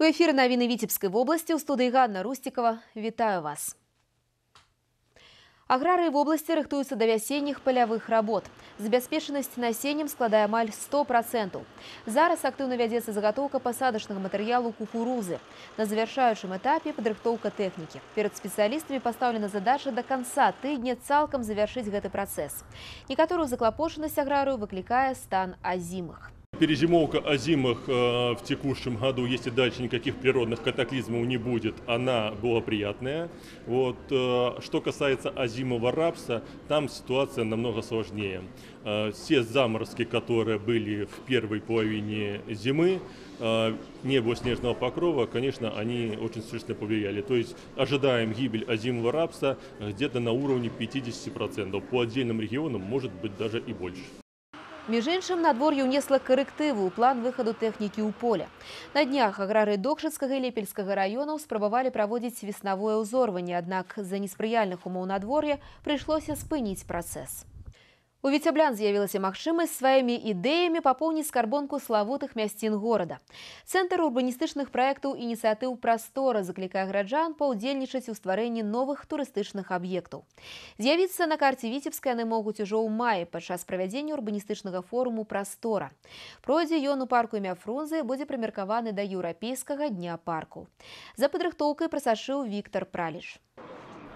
У эфіры навіны Віцебскай вобласці, у студыі Ганна Рустікова. Вітаю вас. Аграрыі вобласці рыхтуюцца да вясенніх палявых работ. Забяспечанасць насеннем складае амаль 100%. Зараз актыўна вядзецца загатоўка пасадачнага матэрыялу кукурузы. На завяршаючым этапе падрыхтоўка тэхнікі. Перад спецыялістамі пастаўлена задача да канца тыдня цалкам завяршыць гэты працэс. Некаторую заклапочанасць аграрыю выклікае стан азімых. Перезимовка озимых в текущем году, если дальше никаких природных катаклизмов не будет, она благоприятная. Что касается озимого рапса, там ситуация намного сложнее. Все заморозки, которые были в первой половине зимы, не было снежного покрова, конечно, они очень существенно повлияли. То есть ожидаем гибель озимого рапса где-то на уровне 50%. По отдельным регионам может быть даже и больше. Між іншым, надвор'е ўнесла карэктыву ў план выхаду тэхнікі ў поле. На днях аграрыі Докшыцкага і Лепельскага раёнаў спрабавалі праводзіць веснавое ўзорванне, аднак з-за неспрыяльных умоў надвор'я прыйшлося спыніць працэс. У віцяблян з'явілася магчымасць сваімі ідэямі папоўніць скарбонку славутых мясцін горада. Цэнтр урбаністычных праектаў ініцыятыў «Прастора» заклікае граджан паўдзельнічаць у стварэнні новых турыстычных аб'ектаў. З'явіцца на карце Віцебска яны могуць ужо ў маі падчас правядзення урбаністычнага форуму «Прастора». Пройдзе ён у парку імя Фрунзе, будзе прымеркаваны да еўрапейскага дня парку. За падрыхтоўкай прасачыў Віктор Праліш.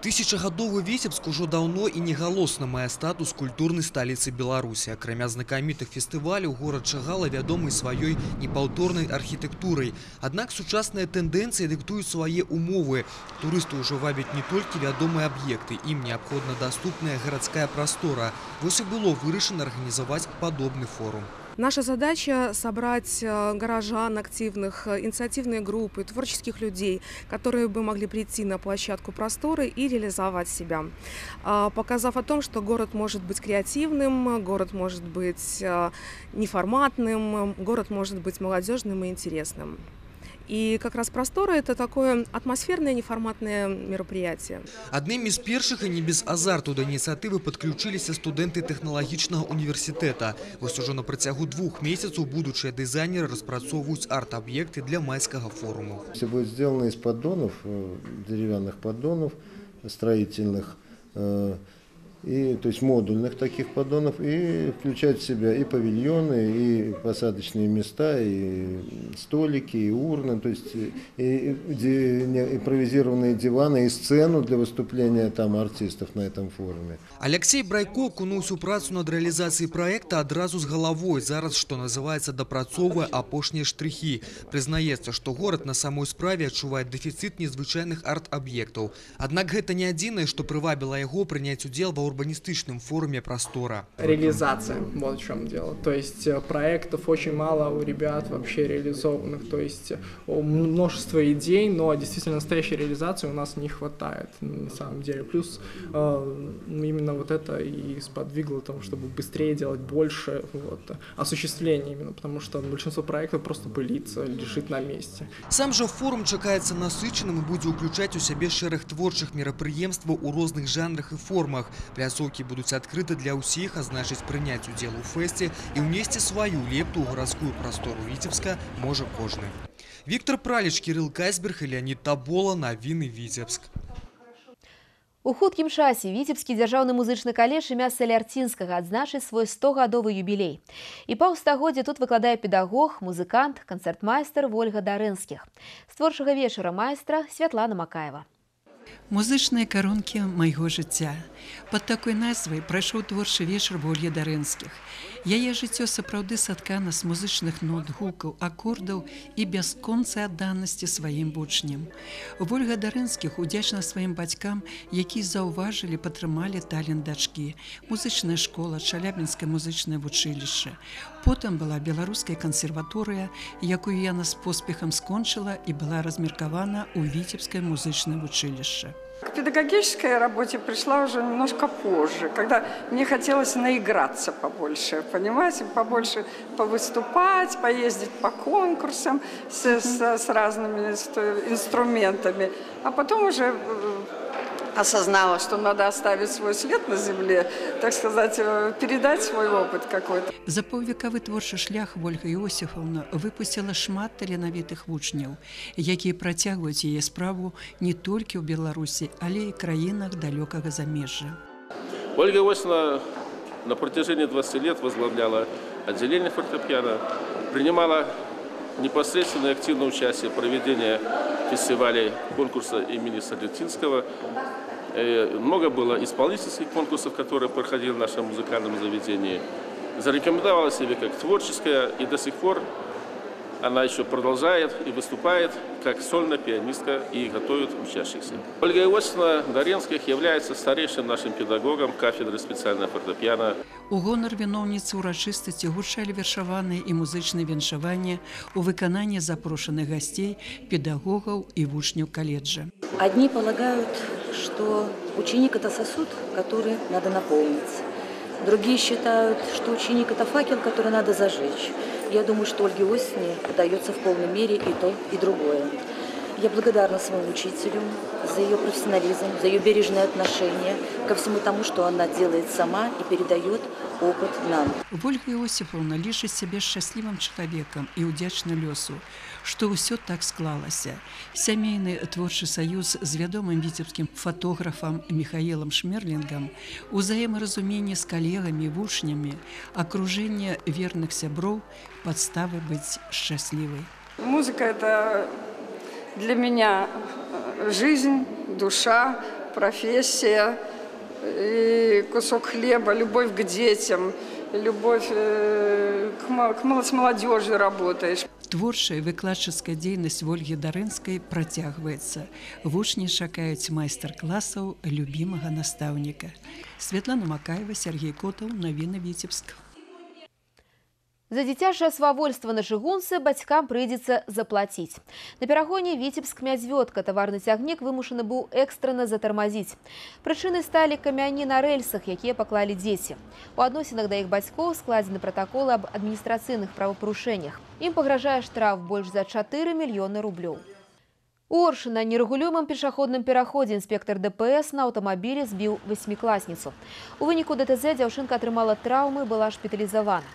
Тысячагадовы Віцебск ужо даўно і негалосна мае статус культурнай сталіцы Беларусі. Акрамя знакамітых фестываляў, горад Чагала вядомы сваёй непаўторнай архітэктурай. Аднак сучасныя тэндэнцыі дыктуюць свае умовы. Турысты ўжо вабяць не толькі вядомыя аб'екты, ім неабходна даступная гарадская прастора. Вось і было вырашана арганізаваць падобны форум. Наша задача – собрать горожан активных, инициативные группы, творческих людей, которые бы могли прийти на площадку «Просторы» и реализовать себя, показав о том, что город может быть креативным, город может быть неформатным, город может быть молодежным и интересным. И как раз «Просторы» – это такое атмосферное неформатное мероприятие. Адным из першых и не без азарту до инициативы подключились студенты технологичного университета. Вось уже на працягу 2 месяцев будущие дизайнеры распрацоўваюць арт-объекты для майского форума. Все будет сделано из поддонов, деревянных поддонов, строительных, то есть модульных таких поддонов, и включать в себя и павильоны, и посадочные места, и столики, и урны, то есть и импровизированные диваны, и сцену для выступления там артистов на этом форуме. Алексей Брайко окунуўся ў працу над реализацией проекта адразу з головой. Зараз, что называется, дапрацоўвае апошнія штрихи. Признаецца, что город на самой справе адчувае дефицит незвычайных арт-объектов. Однако гэта не адзінае, что прывабіла яго прыняць удзел ва урбанистичном форуме «Простора». Реализация, вот в чем дело. То есть проектов очень мало у ребят вообще реализованных. То есть множество идей, но действительно настоящей реализации у нас не хватает на самом деле. Плюс именно вот это и сподвигло тому, чтобы быстрее делать больше осуществления именно, потому что большинство проектов просто пылится, лежит на месте. Сам же форум чакаецца насычаным і будзе ўключаць у сябе шэраг творчых мерапрыемстваў у розных жанрах і формах. Пляцоўкі будуць адкрыты для ўсіх, а значыць прыняць удзел у фэсце і ўнесці сваю лепту ў гарадскую прастору Віцебска можа кожны. Віктор Праліч, Кірыл Кайсберг і Леонид Табола. Навіны Віцебск. У хуткім часе Віцебскі дзяржаўны музычны каледж імя Салярцінскага адзначыць свой 100-гадовы юбілей. І паўстагоддзя тут выкладае педагог, музыкант, канцэртмайстар Вольга Дарэнскіх. З творчага вечара майстра Святлана Макаева. Музычныя карункі майго жыцця. Пад такой назвай прайшоў творчы вечар Вольгі Дарэнскіх. Яе жыццё сапраўды саткана з музычных нот, гукаў, акордаў і бясконцай адданасці сваім вучням. Вольга Дарэнскіх удзячна сваім бацькам, які заўважылі, падтрымалі талент дачкі. Музычная школа, Чалябінскае музычнае вучылішча. Потым была беларуская кансерваторыя, якую яна з поспехам скончыла і была размеркавана ў Віцебскае музычнае вучылішча. К педагогической работе пришла уже немножко позже, когда мне хотелось наиграться побольше, понимаете, побольше повыступать, поездить по конкурсам с разными инструментами. А потом уже осознала, что надо оставить свой след на земле, так сказать, передать свой опыт какой-то. За паўвекавы творчы шлях Ольга Іосіфаўна выпусціла шмат таленавітых вучняў, якія працягваюць яе справу не толькі ў Беларусі, але і краінах далёкага замежжа. Ольга Иосифовна на протяжении 20 лет возглавляла отделение фортепиано, принимала непосредственное активное участие в проведении фестивалей конкурса имени Солженицына. Много было исполнительских конкурсов, которые проходили в нашем музыкальном заведении. Зарекомендовала себя как творческая, и до сих пор она еще продолжает и выступает как сольная пианистка и готовит учащихся. Ольга Иосифовна Даренских является старейшим нашим педагогом кафедры специального фортепиано. У гонар віноўніцы ўрачыстасці гучалі вершаваныя і музычныя віншаванні у выкананні запрошаных гостей, педагогаў і вучняў каледжа. Одни полагают, что ученик – это сосуд, который надо наполнить. Другие считают, что ученик – это факел, который надо зажечь. Я думаю, что Ольге Иосифовне удается в полной мере и то, и другое. Я благодарна своему учителю за ее профессионализм, за ее бережное отношение ко всему тому, что она делает сама и передает опыт нам. Ольга Іосіфаўна лічыць сябе шчаслівым чалавекам і ўдзячна лёсу, што ўсё так склалася. Сямейны творчы саюз з вядомым віцебскім фотографам Михаілам Шмерлінгам, узаемаразуменне з калегамі, вучнямі, акружэнне верных сяброў, падставы быць шчаслівай. Музыка – это для меня жизнь, душа, профессия, и кусок хлеба, любовь к детям, любовь с молодежью работаешь. Творчая выкладчыцкая дзейнасць Ольгі Дарэнскай працягваецца. Вучні чакаюць майстар-класаў любімага настаўніка. Светлана Макаева, Сергей Котаў, навіны Віцебск. За дзіцячае свавольства на чыгунцы бацькам прыйдзецца заплаціць. На перагоне Віцебск-Мядзвёдка таварны цягнік вымушаны быў экстрана затармазіць. Прычынай сталі камяні на рэльсах, якія паклалі дзеці. У адносінах да іх бацькоў складзены пратаколы аб адміністрацыйных правапарушэннях. Ім пагражае штраф больш за 4 мільёны рублёў. У Оршы на нерэгулюемым пешаходным пераходзе інспектор ДПС на аўтамабілі збіў 8-класніцу. У выніку ДТЗ дзяўчынка атрымала траўмы і была шпіталізавана.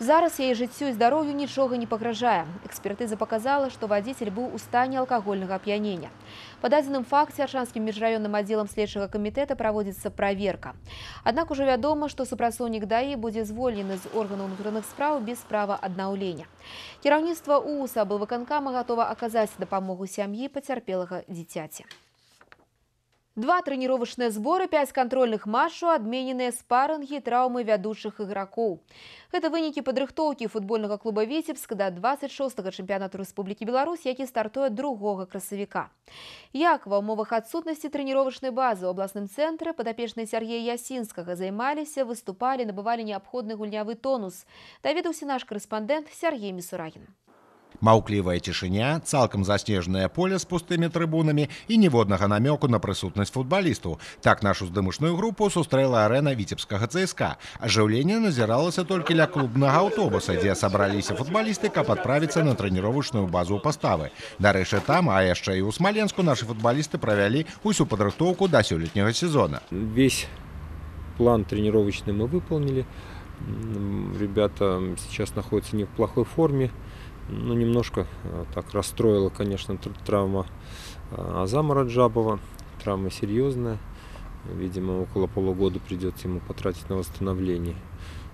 Зараз яе жыццю і здароўю нічога не пагражае. Экспертыза паказала, што вадзіцель быў у стане алкагольнага ап'янення. Па дадзеным факце Аршанскім міжраённым аддзелам следчага камітэта праводзіцца праверка. Аднак ужо вядома, што супрацоўнік ДАІ будзе звольнены з органаў унутраных спраў без права аднаўлення. Кіраўніцтва УУС аблвыканкама гатова аказаць дапамогу сям'і пацярпелага дзіцяці. 2 трэніровачныя зборы, 5 кантрольных матчаў, адмененыя спарынгі і траўмы вядучых ігракоў. Гэта вынікі падрыхтоўкі футбольнага клуба Віцебск да 26-га чэмпіянату Рэспублікі Беларусь, які стартуе 2 красавіка. Як ва ўмовах адсутнасці трэніровачнай базы ў абласным цэнтры падапечныя Сяргея Ясінскага займаліся, выступалі, набывалі неабходны гульнявы тонус. Даведаўся наш карэспандэнт Сергей Місурагін. Маўклівая цішыня, цалкам заснежанае поле з пустымі трыбунамі і ніводнага намёку на прысутнасць футбалістаў. Так нашу здымачную групу сустрэла арэна віцебскага ЦСКА. Ажыўленне назіралася толькі ля клубнага аўтобуса, дзе сабраліся футбалісты, каб адправіцца на трэніровачную базу ў Паставы. Дарэчы, там, а яшчэ і ў Смаленску нашы футбалісты правялі усю падрыхтоўку да сёлетняга сезона. Весь план тренировочный мы выполнили. Ребята сейчас находятся не в плохой форме. Ну, немножко так расстроила, конечно, травма Азама Раджабова. Травма серьезная. Видимо, около полугода придется ему потратить на восстановление.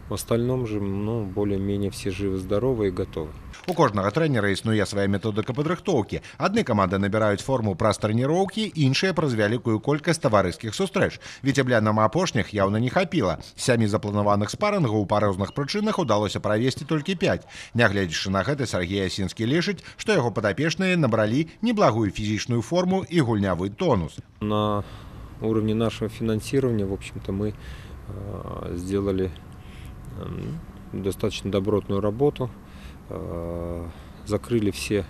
В остальном же, ну, более-менее все живы-здоровы и готовы. У кожнага трэнера існуе свая методыка падрыхтоўкі. Адны каманды набіраюць форму праз трэніроўкі, іншыя праз вялікую колькасць таварыскіх сустрэч. Віцеблянам апошніх яўна не хапіла. 7 запланаваных спарынгаў па розных прычынах удалося правесці толькі 5. Нягледзячы на гэта, Сергей Ясінскі лічыць, што яго падапечныя набралі неблагую фізічную форму і гульнявы тонус. На уровне нашего финансирования, в общем-то, мы сделали достаточно добротную работу, закрыли все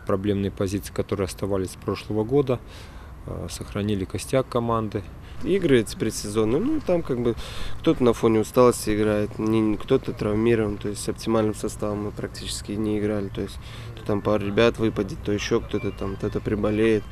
проблемные позиции, которые оставались с прошлого года, сохранили костяк команды. Игры эти предсезонные, ну там как бы кто-то на фоне усталости играет, кто-то травмирован, то есть с оптимальным составом мы практически не играли, то есть то там пару ребят выпадет, то еще кто-то там, кто-то приболеет.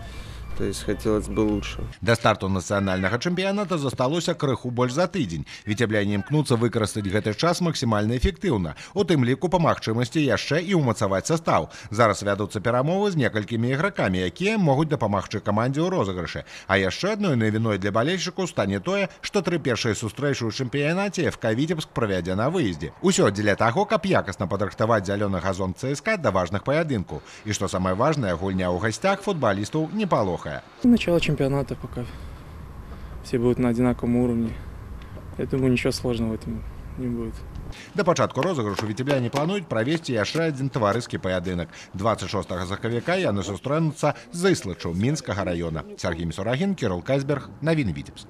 То есть хотелось бы лучше. До старту нацыянальнага чэмпіяната засталося крыху больш за тыдзень. Віцябляне імкнуцца выкарыстаць гэты час максімальна эфектыўна. У тым ліку па магчымасці яшчэ і ўмацаваць састаў. Зараз вядуцца перамовы з некалькімі ігракамі, якія могуць дапамагчы камандзе ў розыгрышы. А яшчэ адной навіной для балельшчыкаў стане тое, што 3 першыя сустрэчы ў чэмпіянаце ФК Віцебск правядзе на выездзе. Усё дзеля таго, каб якасна падрыхтаваць зялёны газон ЦСКА да важных паядынкаў. І што самае важнае, гульня ў гасцях футбалістаў не палохае. Начало чемпионата пока все будут на одинаковом уровне. Я думаю, ничего сложного в этом не будет. Да пачатку розыгрышу віцебляне плануюць правесці яшчэ адзін таварыскі паядынак. 26 сакавіка яны сустрэнуцца з Іслачу Мінскага района. Сергей Мисурагін, Кирилл Кайсберг, навіны Віцебск.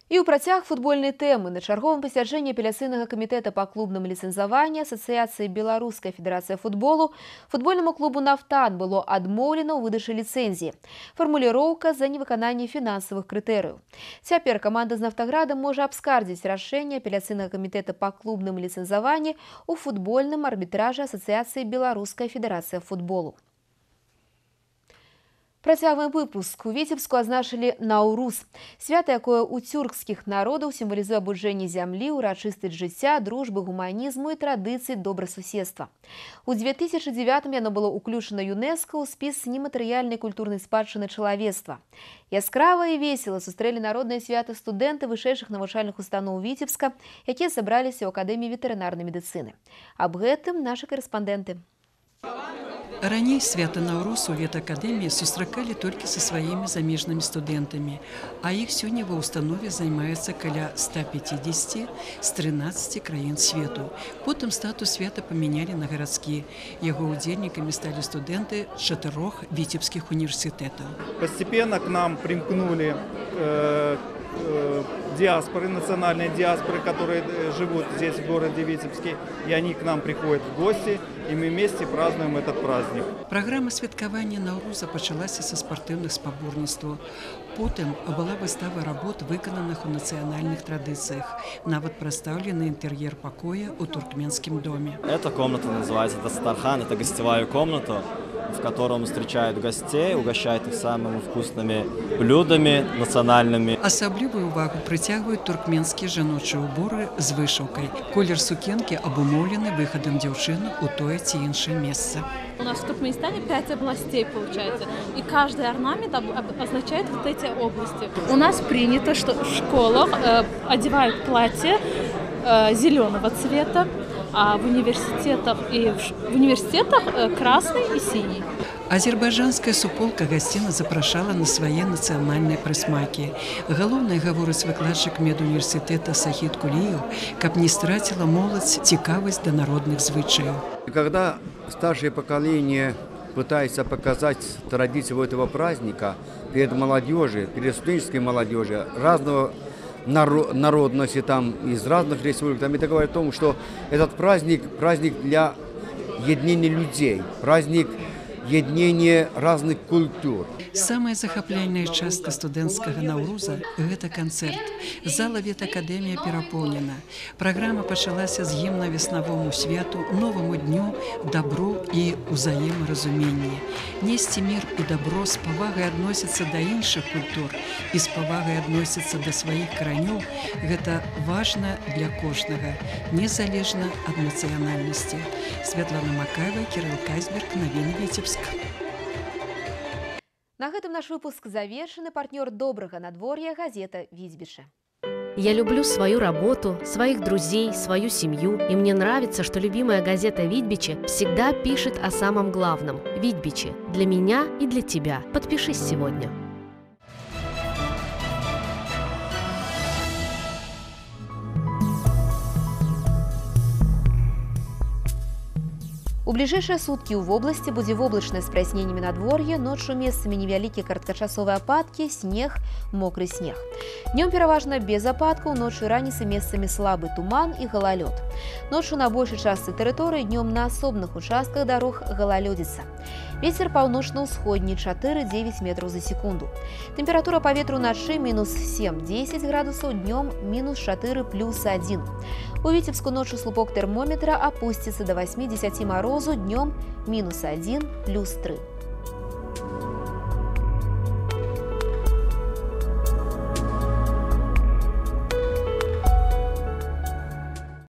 І ў працяг футбольнай тэмы на чарговым пасяджэнні апеляцыйнага камітэта па клубным ліцэнзаванні Асацыяцыі Беларускай федэрацыі футболу футбольнаму клубу «Нафтан» было адмоўлена ў выдачы ліцэнзіі. Фармуліроўка за невыкананне фінансавых крытэрыяў. Цяпер каманда з «Нафтаграда» можа абскардзіць рашэнне апеляцыйнага камітэта па клубным ліцэнзаванні ў футбольным арбітражы Асацыяцыі Беларускай федэрацыі футболу. Працягваем выпуск. У Віцебску азначылі Наўруз. Свята, якое ў тюркскіх народаў сімвалізуе абуджэнне зямлі, урачыстасць жыцця, дружбы, гуманізму і традыцый добрасуседства. У 2009 яно было ўключана ЮНЕСКО ў спіс нематэрыяльнай культурнай спадчыны чалавецтва. Яскрава і весела сустрэлі народныя святы студэнты вышэйшых навучальных устаноў Віцебска, якія сабраліся ў Акадэміі ветэрынарнай медыцыны. Аб гэтым нашы карэспандэнты. Раней свята Наўруз у ветакадэміі сустракалі толькі са сваімі замежнымі студэнтамі, а іх сёння ва ўстанове займаецца каля 150 з 13 краін свету. Потым статус свята памянялі на гарадскі. Яго удзельнікамі сталі студэнты 4 віцебскіх універсітэтаў. Постепенно к нам примкнули диаспоры, национальные диаспоры, которые живут здесь, в городе Витебске, и они к нам приходят в гости, и мы вместе празднуем этот праздник. Праграма святкавання Наўруза пачалася са спартыўных спаборніцтваў. Потым была выстава работ, выкананых у нацыянальных традыцыях. Нават прадстаўлены інтэр'ер пакоя ў туркменскім доме. Эта комната называется Дастархан, это гостевая комната, в котором встречают гостей, угощают их самыми вкусными блюдами национальными. Асаблівую увагу прыцягваюць туркменскія жаночыя ўборы з вышыўкай. Колер сукенкі абумоўлены выхадам дзяўчыны ў тое ці іншае месца. У нас в Туркменистане 5 областей получается, и каждый орнамент означает вот эти области. У нас принято, что в школах одевают платье зеленого цвета, а в университетах красный и синий. Азербайджанская суполка гасціна запрашала на свае нацыянальныя прысмакі. Галоўнае гаворыць выкладчык медуніверсітэта Сахід Куліеў, каб не страціла моладзь цікавасць да народных звычаяў. Когда старшее поколение пытается показать традицию этого праздника перед молодежью, перед студенческой молодежью, разного народности, там, из разных республик, там, это говорит о том, что этот праздник для единения людей, праздник единения разных культур. Самая захапляльная частка студэнцкага Наўруза – гэта канцэрт. Зала ветакадэмія перапоўнена. Праграма пачалася з гімна веснавому святу, новаму дню, дабру і ўзаемаразуменні. Несці мір і дабро з павагай адносяцца да іншых культур і з павагай адносяцца да сваіх каранёў – гэта важна для кожнага, незалежна ад нацыянальнасці. Святлана Макаева, Кирилл Кайсберг, навіны Віцебск. На гэтым наш выпуск завершаны. Партнер добрага надвор'я – газета «Витьбище». Я люблю свою работу, своих друзей, свою семью. И мне нравится, что любимая газета «Витьбище» всегда пишет о самом главном. «Витьбище» для меня и для тебя. Подпишись сегодня. У бліжэйшыя суткі ў вобласці будзе воблачнае з праясненнямі надвор'я, ноччу месцамі невялікія кароткачасовыя ападкі, снег, мокры снег. Днём пераважна без ападкаў, ноччу і раніцай месцамі слабы туман і галалёд. Ноччу на большай частцы тэрыторыі, днём на асобных участках дарог галалёдзіца. Вецер паўночна-ўсходні 4-9 метраў за секунду. Тэмпература паветра ўначы мінус 7-10 градусаў, днём мінус 4 плюс 1. У Віцебску ноччу слупок тэрмометра апусціцца да 8-10 марозу, днём мінус 1 плюс 3.